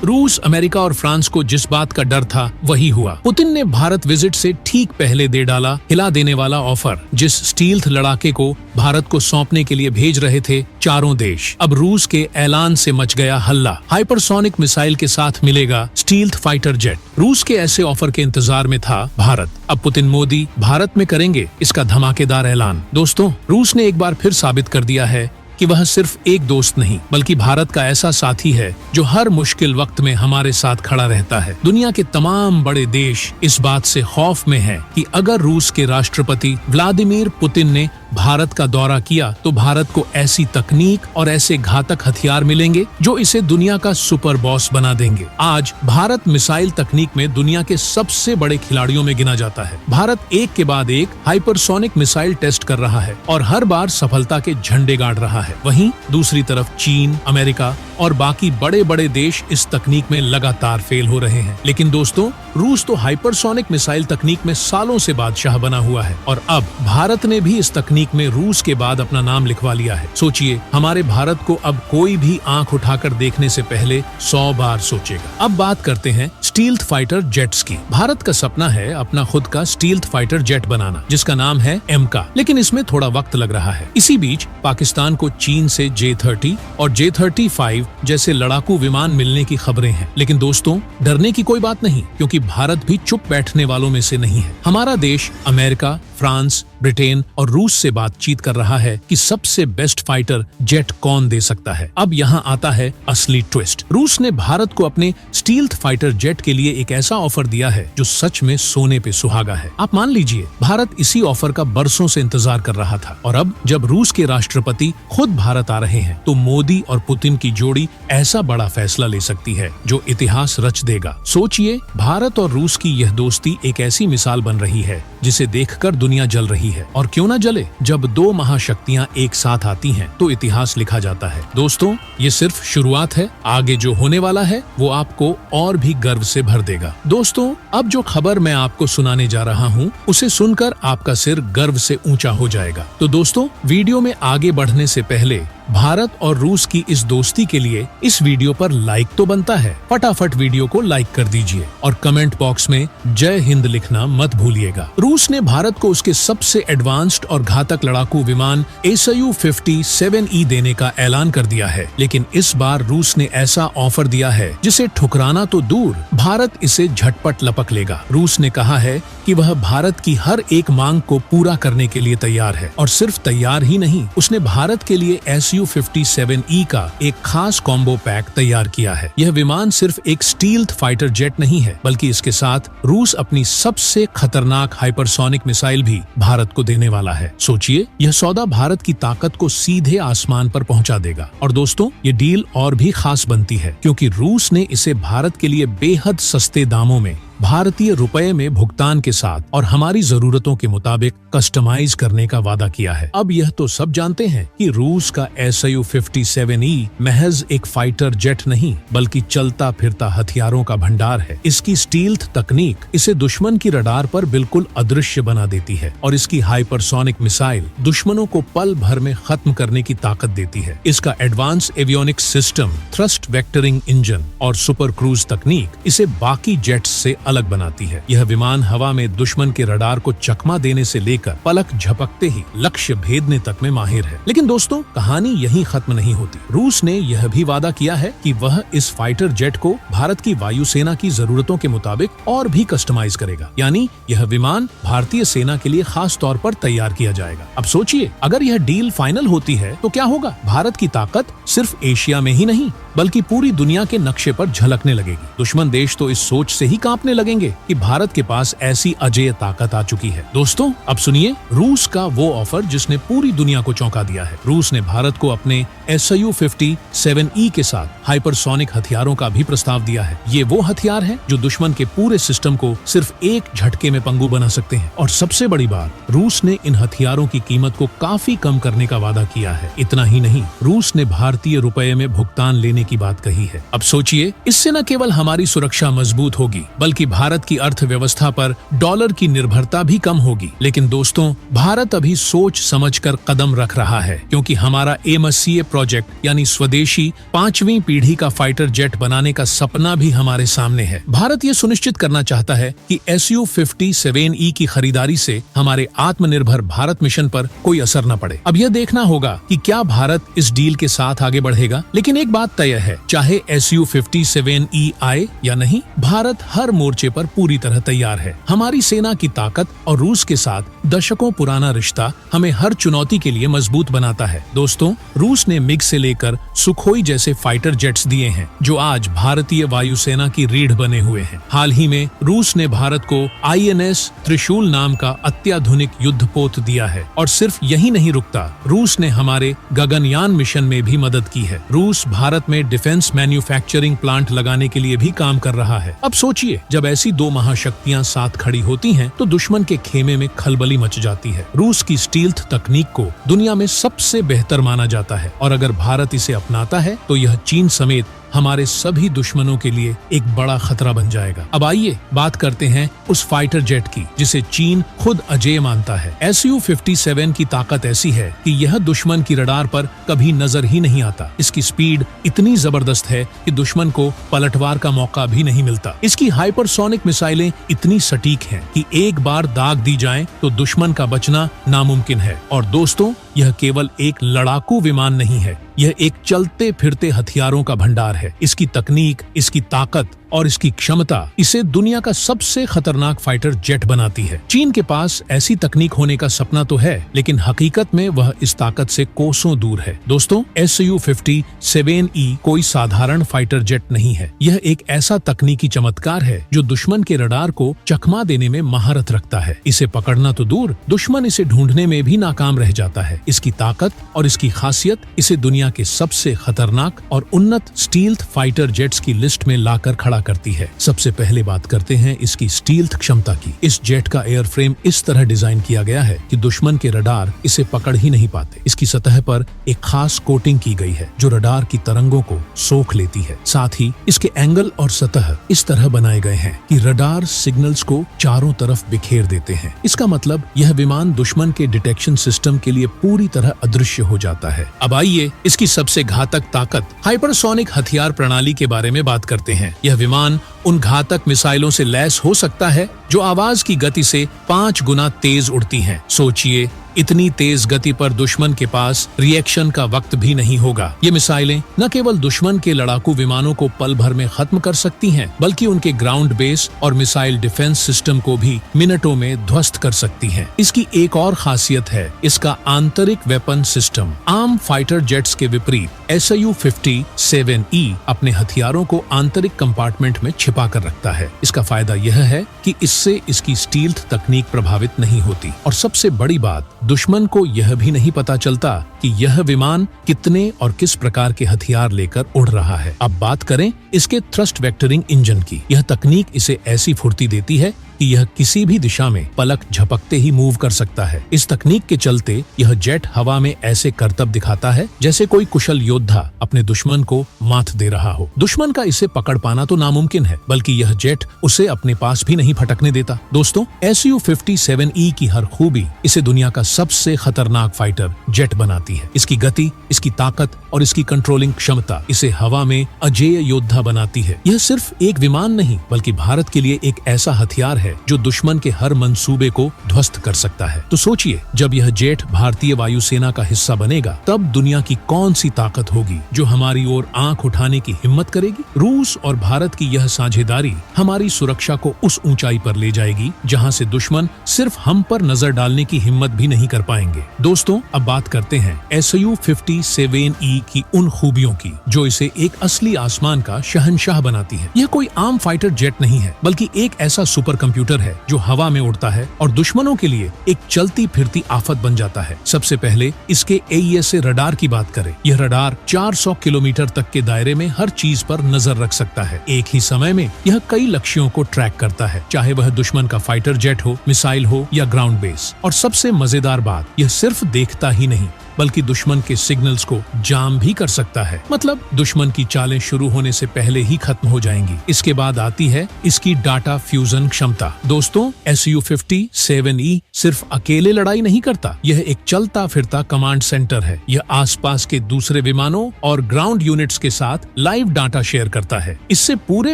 रूस, अमेरिका और फ्रांस को जिस बात का डर था वही हुआ। पुतिन ने भारत विजिट से ठीक पहले दे डाला हिला देने वाला ऑफर। जिस स्टील्थ लड़ाके को भारत को सौंपने के लिए भेज रहे थे चारों देश, अब रूस के ऐलान से मच गया हल्ला। हाइपरसोनिक मिसाइल के साथ मिलेगा स्टील्थ फाइटर जेट। रूस के ऐसे ऑफर के इंतजार में था भारत। अब पुतिन मोदी भारत में करेंगे इसका धमाकेदार ऐलान। दोस्तों, रूस ने एक बार फिर साबित कर दिया है कि वह सिर्फ एक दोस्त नहीं बल्कि भारत का ऐसा साथी है जो हर मुश्किल वक्त में हमारे साथ खड़ा रहता है। दुनिया के तमाम बड़े देश इस बात से खौफ में हैं कि अगर रूस के राष्ट्रपति व्लादिमीर पुतिन ने भारत का दौरा किया तो भारत को ऐसी तकनीक और ऐसे घातक हथियार मिलेंगे जो इसे दुनिया का सुपर बॉस बना देंगे। आज भारत मिसाइल तकनीक में दुनिया के सबसे बड़े खिलाड़ियों में गिना जाता है। भारत एक के बाद एक हाइपरसोनिक मिसाइल टेस्ट कर रहा है और हर बार सफलता के झंडे गाड़ रहा है। वहीं दूसरी तरफ चीन, अमेरिका और बाकी बड़े बड़े देश इस तकनीक में लगातार फेल हो रहे हैं। लेकिन दोस्तों, रूस तो हाइपरसोनिक मिसाइल तकनीक में सालों से बादशाह बना हुआ है और अब भारत ने भी इस तकनीक में रूस के बाद अपना नाम लिखवा लिया है। सोचिए, हमारे भारत को अब कोई भी आंख उठाकर देखने से पहले 100 बार सोचेगा। अब बात करते हैं स्टील्थ फाइटर जेट्स की। भारत का सपना है अपना खुद का स्टील्थ फाइटर जेट बनाना, जिसका नाम है एमका, लेकिन इसमें थोड़ा वक्त लग रहा है। इसी बीच पाकिस्तान को चीन से J-30 और J-35 जैसे लड़ाकू विमान मिलने की खबरें हैं। लेकिन दोस्तों, डरने की कोई बात नहीं, क्योंकि भारत भी चुप बैठने वालों में से नहीं है। हमारा देश अमेरिका, फ्रांस, ब्रिटेन और रूस से बातचीत कर रहा है कि सबसे बेस्ट फाइटर जेट कौन दे सकता है। अब यहाँ आता है असली ट्विस्ट। रूस ने भारत को अपने स्टील्थ फाइटर जेट के लिए एक ऐसा ऑफर दिया है जो सच में सोने पे सुहागा है। आप मान लीजिए, भारत इसी ऑफर का बरसों से इंतजार कर रहा था और अब जब रूस के राष्ट्रपति खुद भारत आ रहे हैं तो मोदी और पुतिन की जोड़ी ऐसा बड़ा फैसला ले सकती है जो इतिहास रच देगा। सोचिए, भारत और रूस की यह दोस्ती एक ऐसी मिसाल बन रही है जिसे देखकर दुनिया जल रही है। और क्यों न जले, जब दो महाशक्तियां एक साथ आती हैं तो इतिहास लिखा जाता है। दोस्तों, ये सिर्फ शुरुआत है। आगे जो होने वाला है वो आपको और भी गर्व से भर देगा। दोस्तों, अब जो खबर मैं आपको सुनाने जा रहा हूँ उसे सुनकर आपका सिर गर्व से ऊंचा हो जाएगा। तो दोस्तों, वीडियो में आगे बढ़ने से पहले भारत और रूस की इस दोस्ती के लिए इस वीडियो पर लाइक तो बनता है। फटाफट वीडियो को लाइक कर दीजिए और कमेंट बॉक्स में जय हिंद लिखना मत भूलिएगा। रूस ने भारत को उसके सबसे एडवांस्ड और घातक लड़ाकू विमान Su-57E देने का ऐलान कर दिया है। लेकिन इस बार रूस ने ऐसा ऑफर दिया है जिसे ठुकराना तो दूर, भारत इसे झटपट लपक लेगा। रूस ने कहा है कि वह भारत की हर एक मांग को पूरा करने के लिए तैयार है और सिर्फ तैयार ही नहीं, उसने भारत के लिए Su-57E का एक खास कॉम्बो पैक तैयार किया है। यह विमान सिर्फ एक स्टील्थ फाइटर जेट नहीं है, बल्कि इसके साथ रूस अपनी सबसे खतरनाक हाइपरसोनिक मिसाइल भी भारत को देने वाला है। सोचिए, यह सौदा भारत की ताकत को सीधे आसमान पर पहुंचा देगा। और दोस्तों, ये डील और भी खास बनती है क्योंकि रूस ने इसे भारत के लिए बेहद सस्ते दामों में भारतीय रुपए में भुगतान के साथ और हमारी जरूरतों के मुताबिक कस्टमाइज करने का वादा किया है। अब यह तो सब जानते हैं कि रूस का Su-57E महज एक फाइटर जेट नहीं बल्कि चलता फिरता हथियारों का भंडार है। इसकी स्टील्थ तकनीक इसे दुश्मन की रडार पर बिल्कुल अदृश्य बना देती है और इसकी हाइपरसोनिक मिसाइल दुश्मनों को पल भर में खत्म करने की ताकत देती है। इसका advance avionics system, thrust vectoring engine और सुपर क्रूज तकनीक इसे बाकी जेट्स से अलग बनाती है। यह विमान हवा में दुश्मन के रडार को चकमा देने से लेकर पलक झपकते ही लक्ष्य भेदने तक में माहिर है। लेकिन दोस्तों, कहानी यहीं खत्म नहीं होती। रूस ने यह भी वादा किया है कि वह इस फाइटर जेट को भारत की वायुसेना की जरूरतों के मुताबिक और भी कस्टमाइज करेगा, यानी यह विमान भारतीय सेना के लिए खास तौर पर तैयार किया जाएगा। अब सोचिए, अगर यह डील फाइनल होती है तो क्या होगा? भारत की ताकत सिर्फ एशिया में ही नहीं बल्कि पूरी दुनिया के नक्शे पर झलकने लगेगी। दुश्मन देश तो इस सोच से ही कांपने लगेंगे कि भारत के पास ऐसी अजेय ताकत आ चुकी है। दोस्तों, अब सुनिए रूस का वो ऑफर जिसने पूरी दुनिया को चौंका दिया है। रूस ने भारत को अपने Su-57E के साथ हाइपरसोनिक हथियारों का भी प्रस्ताव दिया है। ये वो हथियार हैं जो दुश्मन के पूरे सिस्टम को सिर्फ एक झटके में पंगु बना सकते हैं। और सबसे बड़ी बात, रूस ने इन हथियारों की कीमत को काफी कम करने का वादा किया है। इतना ही नहीं, रूस ने भारतीय रुपए में भुगतान लेने देने की बात कही है। अब सोचिए, इससे न केवल हमारी सुरक्षा मजबूत होगी बल्कि भारत की अर्थव्यवस्था पर डॉलर की निर्भरता भी कम होगी। लेकिन दोस्तों, भारत अभी सोच समझकर कदम रख रहा है, क्योंकि हमारा एमएससीए प्रोजेक्ट यानी स्वदेशी 5वीं पीढ़ी का फाइटर जेट बनाने का सपना भी हमारे सामने है। भारत ये सुनिश्चित करना चाहता है कि Su-57E की खरीदारी से हमारे आत्मनिर्भर भारत मिशन पर कोई असर न पड़े। अब यह देखना होगा कि क्या भारत इस डील के साथ आगे बढ़ेगा। लेकिन एक बात तय है, चाहे Su-57E आए या नहीं, भारत हर मोर्चे पर पूरी तरह तैयार है। हमारी सेना की ताकत और रूस के साथ दशकों पुराना रिश्ता हमें हर चुनौती के लिए मजबूत बनाता है। दोस्तों, रूस ने मिग से लेकर सुखोई जैसे फाइटर जेट्स दिए हैं, जो आज भारतीय वायुसेना की रीढ़ बने हुए हैं। हाल ही में रूस ने भारत को INS त्रिशूल नाम का अत्याधुनिक युद्धपोत दिया है। और सिर्फ यही नहीं रुकता, रूस ने हमारे गगनयान मिशन में भी मदद की है। रूस भारत में डिफेंस मैन्युफैक्चरिंग प्लांट लगाने के लिए भी काम कर रहा है। अब सोचिए, जब ऐसी दो महाशक्तियां साथ खड़ी होती हैं, तो दुश्मन के खेमे में खलबली मच जाती है। रूस की स्टील्थ तकनीक को दुनिया में सबसे बेहतर माना जाता है, और अगर भारत इसे अपनाता है तो यह चीन समेत हमारे सभी दुश्मनों के लिए एक बड़ा खतरा बन जाएगा। अब आइए बात करते हैं उस फाइटर जेट की जिसे चीन खुद अजेय मानता है। Su-57 की ताकत ऐसी है कि यह दुश्मन की रडार पर कभी नजर ही नहीं आता। इसकी स्पीड इतनी जबरदस्त है कि दुश्मन को पलटवार का मौका भी नहीं मिलता। इसकी हाइपरसोनिक मिसाइलें इतनी सटीक हैं कि एक बार दाग दी जाए तो दुश्मन का बचना नामुमकिन है। और दोस्तों, यह केवल एक लड़ाकू विमान नहीं है, यह एक चलते फिरते हथियारों का भंडार है। इसकी तकनीक, इसकी ताकत और इसकी क्षमता इसे दुनिया का सबसे खतरनाक फाइटर जेट बनाती है। चीन के पास ऐसी तकनीक होने का सपना तो है, लेकिन हकीकत में वह इस ताकत से कोसों दूर है। दोस्तों, Su-57E कोई साधारण फाइटर जेट नहीं है। यह एक ऐसा तकनीकी चमत्कार है जो दुश्मन के रडार को चकमा देने में महारत रखता है। इसे पकड़ना तो दूर, दुश्मन इसे ढूंढने में भी नाकाम रह जाता है। इसकी ताकत और इसकी खासियत इसे दुनिया के सबसे खतरनाक और उन्नत स्टील्थ फाइटर जेट्स की लिस्ट में लाकर खड़ा करती है। सबसे पहले बात करते हैं इसकी स्टील्थ क्षमता की। इस जेट का एयरफ्रेम इस तरह डिजाइन किया गया है कि दुश्मन के रडार इसे पकड़ ही नहीं पाते। इसकी सतह पर एक खास कोटिंग की गई है जो रडार की तरंगों को सोख लेती है। साथ ही इसके एंगल और सतह इस तरह बनाए गए हैं कि रडार सिग्नल्स को चारों तरफ बिखेर देते हैं। इसका मतलब यह विमान दुश्मन के डिटेक्शन सिस्टम के लिए पूरी तरह अदृश्य हो जाता है। अब आइए इसकी सबसे घातक ताकत हाइपरसोनिक हथियार प्रणाली के बारे में बात करते हैं। यह विमान उन घातक मिसाइलों से लैस हो सकता है जो आवाज की गति से 5 गुना तेज उड़ती हैं। सोचिए, इतनी तेज गति पर दुश्मन के पास रिएक्शन का वक्त भी नहीं होगा। ये मिसाइलें न केवल दुश्मन के लड़ाकू विमानों को पल भर में खत्म कर सकती हैं, बल्कि उनके ग्राउंड बेस और मिसाइल डिफेंस सिस्टम को भी मिनटों में ध्वस्त कर सकती हैं। इसकी एक और खासियत है इसका आंतरिक वेपन सिस्टम। आम फाइटर जेट्स के विपरीत Su-57E अपने हथियारों को आंतरिक कंपार्टमेंट में छिपा कर रखता है। इसका फायदा यह है कि इससे इसकी स्टील्थ तकनीक प्रभावित नहीं होती। और सबसे बड़ी बात, दुश्मन को यह भी नहीं पता चलता कि यह विमान कितने और किस प्रकार के हथियार लेकर उड़ रहा है। अब बात करें इसके थ्रस्ट वेक्टरिंग इंजन की। यह तकनीक इसे ऐसी फुर्ती देती है कि यह किसी भी दिशा में पलक झपकते ही मूव कर सकता है। इस तकनीक के चलते यह जेट हवा में ऐसे करतब दिखाता है जैसे कोई कुशल योद्धा अपने दुश्मन को मात दे रहा हो। दुश्मन का इसे पकड़ पाना तो नामुमकिन है, बल्कि यह जेट उसे अपने पास भी नहीं फटकने देता। दोस्तों, Su-57E की हर खूबी इसे दुनिया का सबसे खतरनाक फाइटर जेट बनाती है। इसकी गति, इसकी ताकत और इसकी कंट्रोलिंग क्षमता इसे हवा में अजेय योद्धा बनाती है। यह सिर्फ एक विमान नहीं, बल्कि भारत के लिए एक ऐसा हथियार है जो दुश्मन के हर मंसूबे को ध्वस्त कर सकता है। तो सोचिए, जब यह जेट भारतीय वायुसेना का हिस्सा बनेगा, तब दुनिया की कौन सी ताकत होगी जो हमारी ओर आंख उठाने की हिम्मत करेगी। रूस और भारत की यह साझेदारी हमारी सुरक्षा को उस ऊंचाई पर ले जाएगी जहां से दुश्मन सिर्फ हम पर नजर डालने की हिम्मत भी नहीं कर पाएंगे। दोस्तों, अब बात करते हैं Su-57E की उन खूबियों की जो इसे एक असली आसमान का शहंशाह बनाती है। यह कोई आम फाइटर जेट नहीं है, बल्कि एक ऐसा सुपर कंप्यूटर है जो हवा में उड़ता है और दुश्मनों के लिए एक चलती फिरती आफत बन जाता है। सबसे पहले इसके AESA रडार की बात करें। यह रडार 400 किलोमीटर तक के दायरे में हर चीज पर नजर रख सकता है। एक ही समय में यह कई लक्ष्यों को ट्रैक करता है, चाहे वह दुश्मन का फाइटर जेट हो, मिसाइल हो या ग्राउंड बेस। और सबसे मजेदार बात, यह सिर्फ देखता ही नहीं, बल्कि दुश्मन के सिग्नल्स को जाम भी कर सकता है। मतलब दुश्मन की चालें शुरू होने से पहले ही खत्म हो जाएंगी। इसके बाद आती है इसकी डाटा फ्यूजन क्षमता। दोस्तों, Su-57E सिर्फ अकेले लड़ाई नहीं करता, यह एक चलता फिरता कमांड सेंटर है। यह आसपास के दूसरे विमानों और ग्राउंड यूनिट्स के साथ लाइव डाटा शेयर करता है। इससे पूरे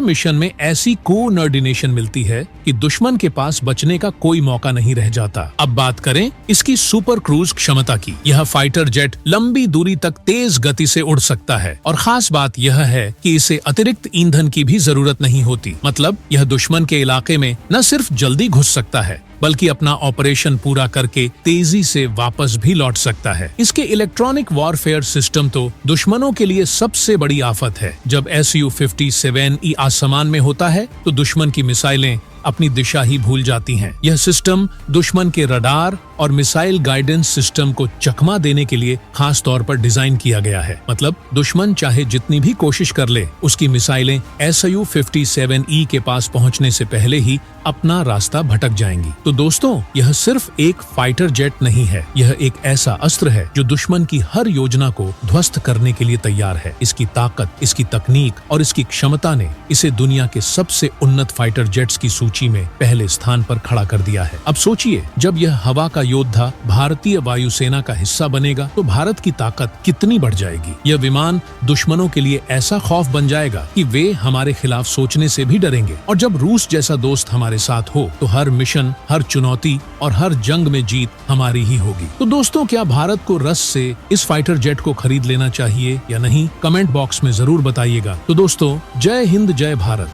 मिशन में ऐसी कोऑर्डिनेशन मिलती है कि दुश्मन के पास बचने का कोई मौका नहीं रह जाता। अब बात करें इसकी सुपर क्रूज क्षमता की। यह फाइटर जेट लंबी दूरी तक तेज गति से उड़ सकता है और खास बात यह है कि इसे अतिरिक्त ईंधन की भी जरूरत नहीं होती। मतलब यह दुश्मन के इलाके में न सिर्फ जल्दी घुस सकता है बल्कि अपना ऑपरेशन पूरा करके तेजी से वापस भी लौट सकता है। इसके इलेक्ट्रॉनिक वॉरफेयर सिस्टम तो दुश्मनों के लिए सबसे बड़ी आफत है। जब Su-57E आसमान में होता है तो दुश्मन की मिसाइलें अपनी दिशा ही भूल जाती हैं। यह सिस्टम दुश्मन के रडार और मिसाइल गाइडेंस सिस्टम को चकमा देने के लिए खास तौर पर डिजाइन किया गया है। मतलब दुश्मन चाहे जितनी भी कोशिश कर ले, उसकी मिसाइलें Su-57E के पास पहुंचने से पहले ही अपना रास्ता भटक जाएंगी। तो दोस्तों, यह सिर्फ एक फाइटर जेट नहीं है, यह एक ऐसा अस्त्र है जो दुश्मन की हर योजना को ध्वस्त करने के लिए तैयार है। इसकी ताकत, इसकी तकनीक और इसकी क्षमता ने इसे दुनिया के सबसे उन्नत फाइटर जेट्स की सूची में पहले स्थान पर खड़ा कर दिया है। अब सोचिए, जब यह हवा का योद्धा भारतीय वायुसेना का हिस्सा बनेगा तो भारत की ताकत कितनी बढ़ जाएगी। यह विमान दुश्मनों के लिए ऐसा खौफ बन जाएगा कि वे हमारे खिलाफ सोचने से भी डरेंगे। और जब रूस जैसा दोस्त हमारे साथ हो तो हर मिशन, हर चुनौती और हर जंग में जीत हमारी ही होगी। तो दोस्तों, क्या भारत को रस से इस फाइटर जेट को खरीद लेना चाहिए या नहीं? कमेंट बॉक्स में जरूर बताइएगा। तो दोस्तों, जय हिंद, जय भारत।